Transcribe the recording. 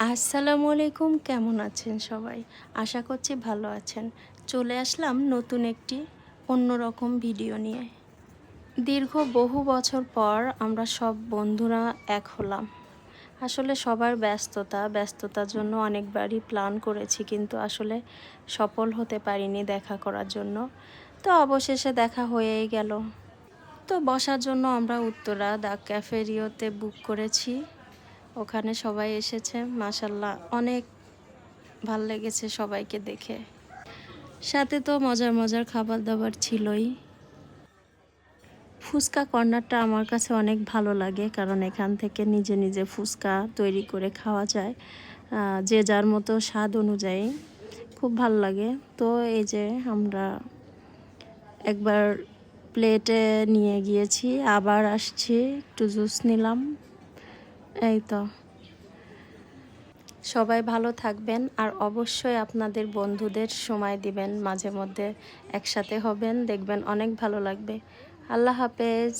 আসসালামু আলাইকুম, কেমন আছেন সবাই? আশা করছি ভালো আছেন। চলে আসলাম নতুন একটি অন্যরকম ভিডিও নিয়ে। দীর্ঘ বহু বছর পর আমরা সব বন্ধুরা এক হলাম। আসলে সবার ব্যস্ততার জন্য অনেকবারই প্ল্যান করেছি, কিন্তু আসলে সফল হতে পারিনি দেখা করার জন্য। তো অবশেষে দেখা হয়েই গেল। তো বসার জন্য আমরা উত্তরা দ্য ক্যাফেরিওতে বুক করেছি। ওখানে সবাই এসেছে, মাশাল্লাহ অনেক ভাল লেগেছে সবাইকে দেখে। সাথে তো মজার মজার খাবার দাবার ছিলই। ফুচকা কর্নারটা আমার কাছে অনেক ভালো লাগে, কারণ এখান থেকে নিজে নিজে ফুচকা তৈরি করে খাওয়া যায়, যে যার মতো স্বাদ অনুযায়ী। খুব ভালো লাগে। তো এই যে আমরা একবার প্লেটে নিয়ে গিয়েছি, আবার আসছি, একটু জুস নিলাম। এই তো। সবাই ভালো থাকবেন, আর অবশ্যই আপনাদের বন্ধুদের সময় দিবেন, মাঝে মধ্যে একসাথে হবেন, দেখবেন অনেক ভালো লাগবে। আল্লাহ হাফেজ।